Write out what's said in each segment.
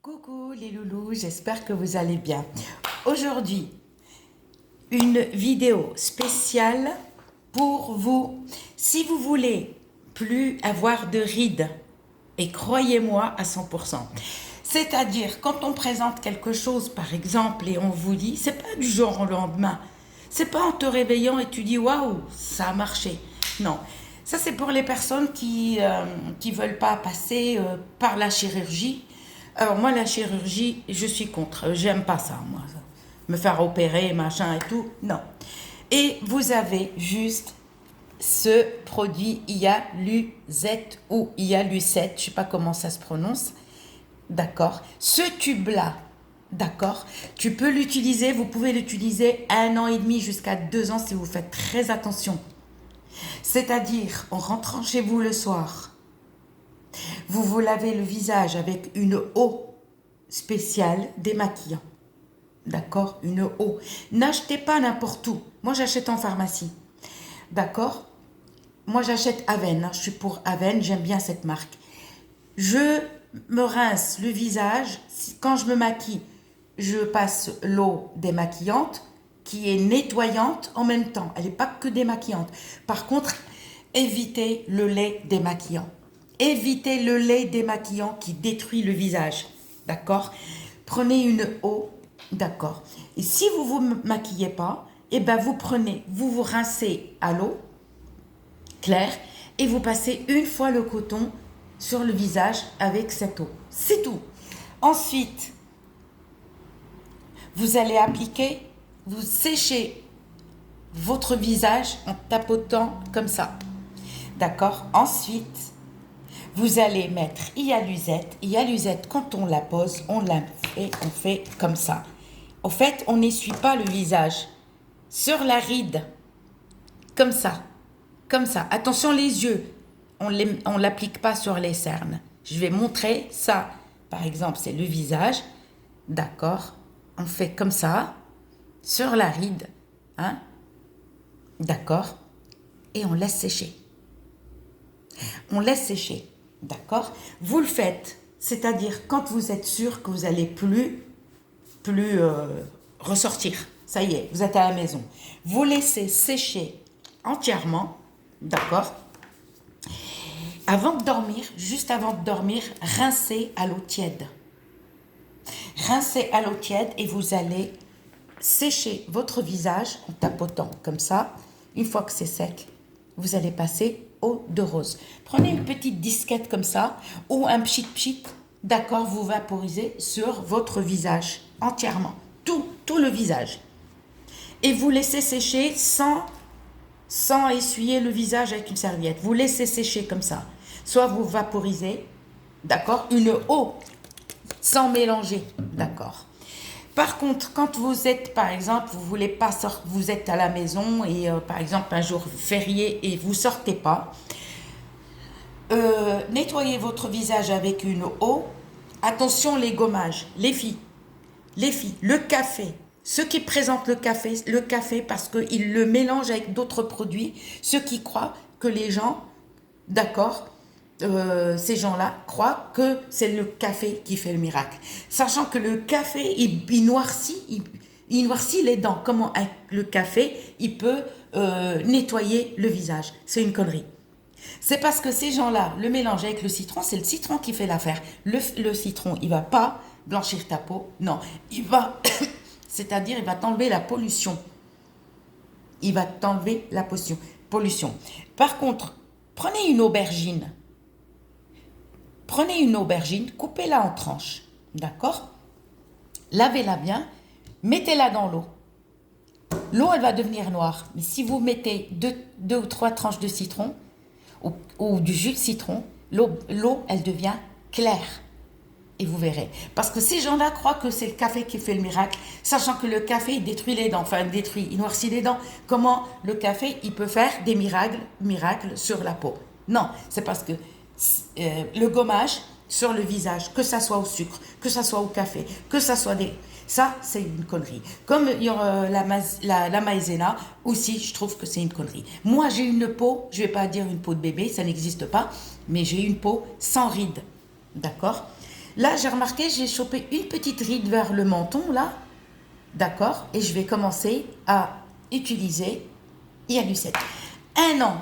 Coucou les loulous, j'espère que vous allez bien. Aujourd'hui, une vidéo spéciale pour vous. Si vous voulez plus avoir de rides, et croyez-moi à 100%, c'est-à-dire quand on présente quelque chose par exemple et on vous dit, c'est pas du jour au lendemain, c'est pas en te réveillant et tu dis waouh, ça a marché. Non, ça c'est pour les personnes qui veulent pas passer par la chirurgie. Alors moi la chirurgie, je suis contre, j'aime pas ça moi, me faire opérer machin et tout, non. Et vous avez juste ce produit Hyaluzette ou Hyalucette, je sais pas comment ça se prononce, d'accord. Ce tube là, d'accord, tu peux l'utiliser, vous pouvez l'utiliser 1 an et demi jusqu'à 2 ans si vous faites très attention. C'est-à-dire en rentrant chez vous le soir, vous vous lavez le visage avec une eau spéciale démaquillant. D'accord? Une eau. N'achetez pas n'importe où. Moi, j'achète en pharmacie. D'accord? Moi, j'achète Aven. Hein. Je suis pour Aven. J'aime bien cette marque. Je me rince le visage. Quand je me maquille, je passe l'eau démaquillante qui est nettoyante en même temps. Elle n'est pas que démaquillante. Par contre, évitez le lait démaquillant. Évitez le lait démaquillant qui détruit le visage, d'accord? Prenez une eau, d'accord? Et si vous vous maquillez pas, eh ben vous vous rincez à l'eau claire et vous passez une fois le coton sur le visage avec cette eau. C'est tout. Ensuite, vous allez appliquer, vous séchez votre visage en tapotant comme ça, d'accord? Ensuite, vous allez mettre Hyaluzette. Hyaluzette, quand on la pose, on fait comme ça. Au fait, on n'essuie pas le visage. Sur la ride, comme ça. Comme ça. Attention les yeux. On ne l'applique pas sur les cernes. Je vais montrer ça. Par exemple, c'est le visage. D'accord. On fait comme ça. Sur la ride. Hein? D'accord. Et on laisse sécher. On laisse sécher. D'accord? Vous le faites, c'est-à-dire quand vous êtes sûr que vous n'allez plus ressortir. Ça y est, vous êtes à la maison. Vous laissez sécher entièrement, d'accord? Avant de dormir, juste avant de dormir, rincez à l'eau tiède. Rincez à l'eau tiède et vous allez sécher votre visage en tapotant comme ça. Une fois que c'est sec, vous allez passer eau de rose. Prenez une petite disquette comme ça ou un pchit, d'accord, vous vaporisez sur votre visage entièrement, tout le visage. Et vous laissez sécher sans essuyer le visage avec une serviette. Vous laissez sécher comme ça. Soit vous vaporisez, d'accord, une eau sans mélanger, d'accord. Par contre, quand vous êtes, par exemple, vous voulez pas sortir, vous êtes à la maison et par exemple un jour férié et vous sortez pas, nettoyez votre visage avec une eau. Attention les gommages, les filles, le café. Ceux qui présentent le café parce qu'ils le mélangent avec d'autres produits, ceux qui croient que les gens, d'accord, ces gens-là croient que c'est le café qui fait le miracle. Sachant que le café, il noircit les dents. Comment le café, il peut nettoyer le visage? C'est une connerie. C'est parce que ces gens-là le mélangent avec le citron, c'est le citron qui fait l'affaire. Le citron, il va pas blanchir ta peau, non. C'est-à-dire, il va t'enlever la pollution. Il va t'enlever la pollution. Par contre, prenez une aubergine. Coupez-la en tranches, d'accord? Lavez-la bien, mettez-la dans l'eau. L'eau, elle va devenir noire. Mais si vous mettez deux ou 3 tranches de citron ou du jus de citron, l'eau, elle devient claire. Et vous verrez. Parce que ces gens-là croient que c'est le café qui fait le miracle, sachant que le café, il détruit les dents. Enfin, il noircit les dents. Comment le café, il peut faire des miracles sur la peau? Non, c'est parce que le gommage sur le visage, que ça soit au sucre, que ça soit au café, que ça soit ça, c'est une connerie. Comme la maïzena, aussi, je trouve que c'est une connerie. Moi, j'ai une peau, je ne vais pas dire une peau de bébé, ça n'existe pas, mais j'ai une peau sans rides, d'accord? Là, j'ai remarqué, j'ai chopé une petite ride vers le menton, là. D'accord? Et je vais commencer à utiliser Yalucet. 1 an.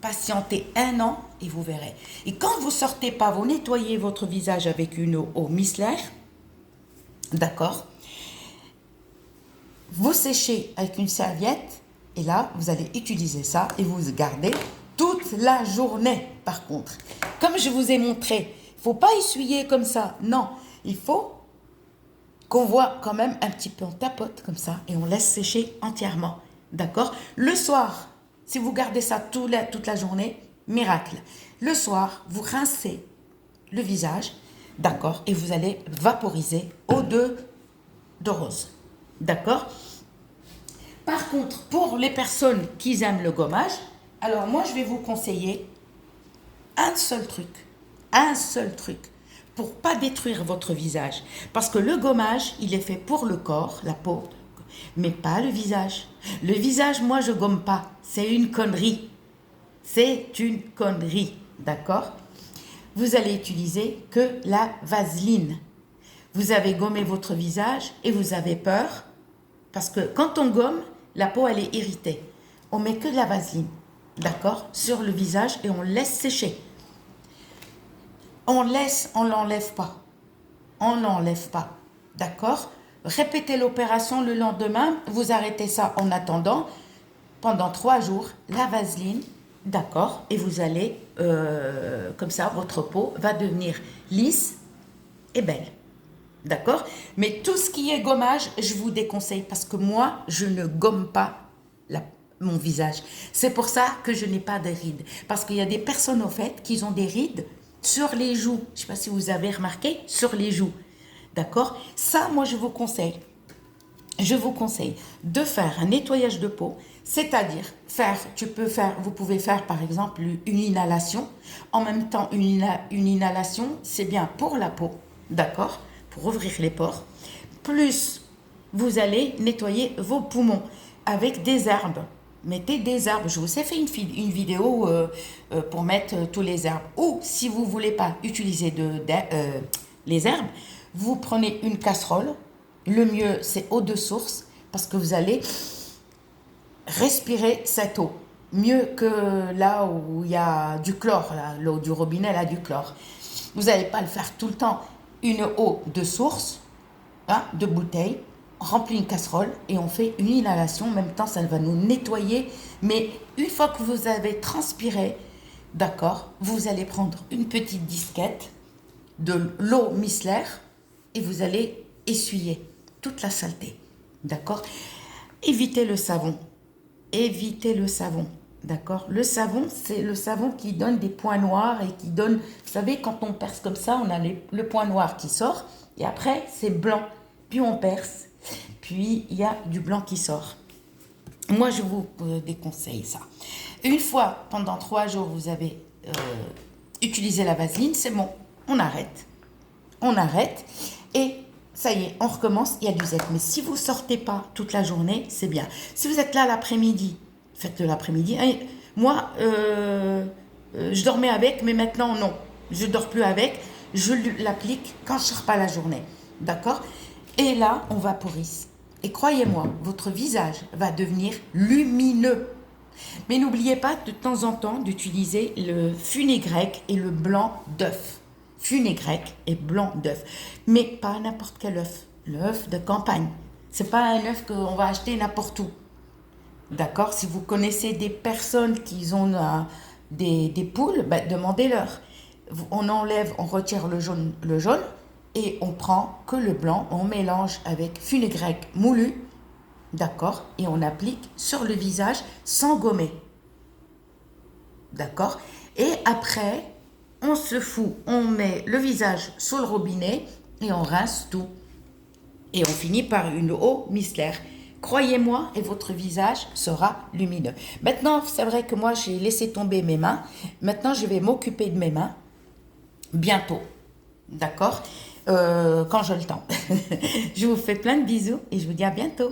Patientez 1 an et vous verrez. Et quand vous sortez pas, vous nettoyez votre visage avec une eau micellaire. D'accord? Vous séchez avec une serviette. Et là, vous allez utiliser ça et vous gardez toute la journée, par contre. Comme je vous ai montré, il ne faut pas essuyer comme ça. Non, il faut qu'on voit quand même un petit peu, on tapote comme ça et on laisse sécher entièrement. D'accord? Le soir, si vous gardez ça toute la journée, miracle. Le soir, vous rincez le visage, d'accord? Et vous allez vaporiser eau de rose. D'accord? Par contre, pour les personnes qui aiment le gommage, alors moi je vais vous conseiller un seul truc, pour pas détruire votre visage. Parce que le gommage, il est fait pour le corps, la peau, mais pas le visage. Le visage, moi je gomme pas, c'est une connerie. C'est une connerie, d'accord? Vous allez utiliser que la vaseline. Vous avez gommé votre visage et vous avez peur, parce que quand on gomme, la peau, elle est irritée. On met que de la vaseline, d'accord, sur le visage et on laisse sécher. On l'enlève pas. On l'enlève pas, d'accord? Répétez l'opération le lendemain, vous arrêtez ça en attendant. Pendant 3 jours, la vaseline, d'accord? Et vous allez, comme ça, votre peau va devenir lisse et belle. D'accord? Mais tout ce qui est gommage, je vous déconseille parce que moi, je ne gomme pas mon visage. C'est pour ça que je n'ai pas de rides. Parce qu'il y a des personnes, au fait, qui ont des rides sur les joues. Je ne sais pas si vous avez remarqué, sur les joues. D'accord? Ça, moi, je vous conseille. Je vous conseille de faire un nettoyage de peau, c'est-à-dire vous pouvez faire par exemple une inhalation. En même temps, une inhalation, c'est bien pour la peau, d'accord? Pour ouvrir les pores, plus vous allez nettoyer vos poumons avec des herbes. Mettez des herbes. Je vous ai fait une vidéo pour mettre tous les herbes. Ou si vous ne voulez pas utiliser les herbes, vous prenez une casserole. Le mieux, c'est eau de source parce que vous allez respirer cette eau. Mieux que là où il y a du chlore, l'eau du robinet, là, du chlore. Vous n'allez pas le faire tout le temps. Une eau de source, de bouteille, on remplit une casserole et on fait une inhalation. En même temps, ça va nous nettoyer. Mais une fois que vous avez transpiré, d'accord, vous allez prendre une petite disquette, de l'eau micellaire et vous allez essuyer toute la saleté. D'accord? Évitez le savon. Évitez le savon. D'accord? Le savon, c'est le savon qui donne des points noirs et qui donne... Vous savez, quand on perce comme ça, on a le point noir qui sort. Et après, c'est blanc. Puis on perce. Puis, il y a du blanc qui sort. Moi, je vous déconseille ça. Une fois, pendant 3 jours, vous avez utilisé la vaseline, c'est bon. On arrête. On arrête. Et ça y est, on recommence. Il y a du zèle. Mais si vous ne sortez pas toute la journée, c'est bien. Si vous êtes là l'après-midi, faites-le l'après-midi. Moi, je dormais avec, mais maintenant, non. Je ne dors plus avec. Je l'applique quand je ne sors pas la journée. D'accord? Et là, on vaporise. Et croyez-moi, votre visage va devenir lumineux. Mais n'oubliez pas de temps en temps d'utiliser le fenugrec et le blanc d'œuf. Fenugrec et blanc d'œuf. Mais pas n'importe quel œuf. L'œuf de campagne. Ce n'est pas un œuf qu'on va acheter n'importe où. D'accord? Si vous connaissez des personnes qui ont des poules, ben, demandez-leur. On enlève, on retire le jaune et on prend que le blanc, on mélange avec fenugrec moulu, d'accord? Et on applique sur le visage sans gommer. D'accord? Et après, on se fout, on met le visage sous le robinet et on rince tout. Et on finit par une eau micellaire. Croyez-moi, et votre visage sera lumineux. Maintenant, c'est vrai que moi, j'ai laissé tomber mes mains. Maintenant, je vais m'occuper de mes mains bientôt. D'accord? Quand j'ai le temps. Je vous fais plein de bisous et je vous dis à bientôt.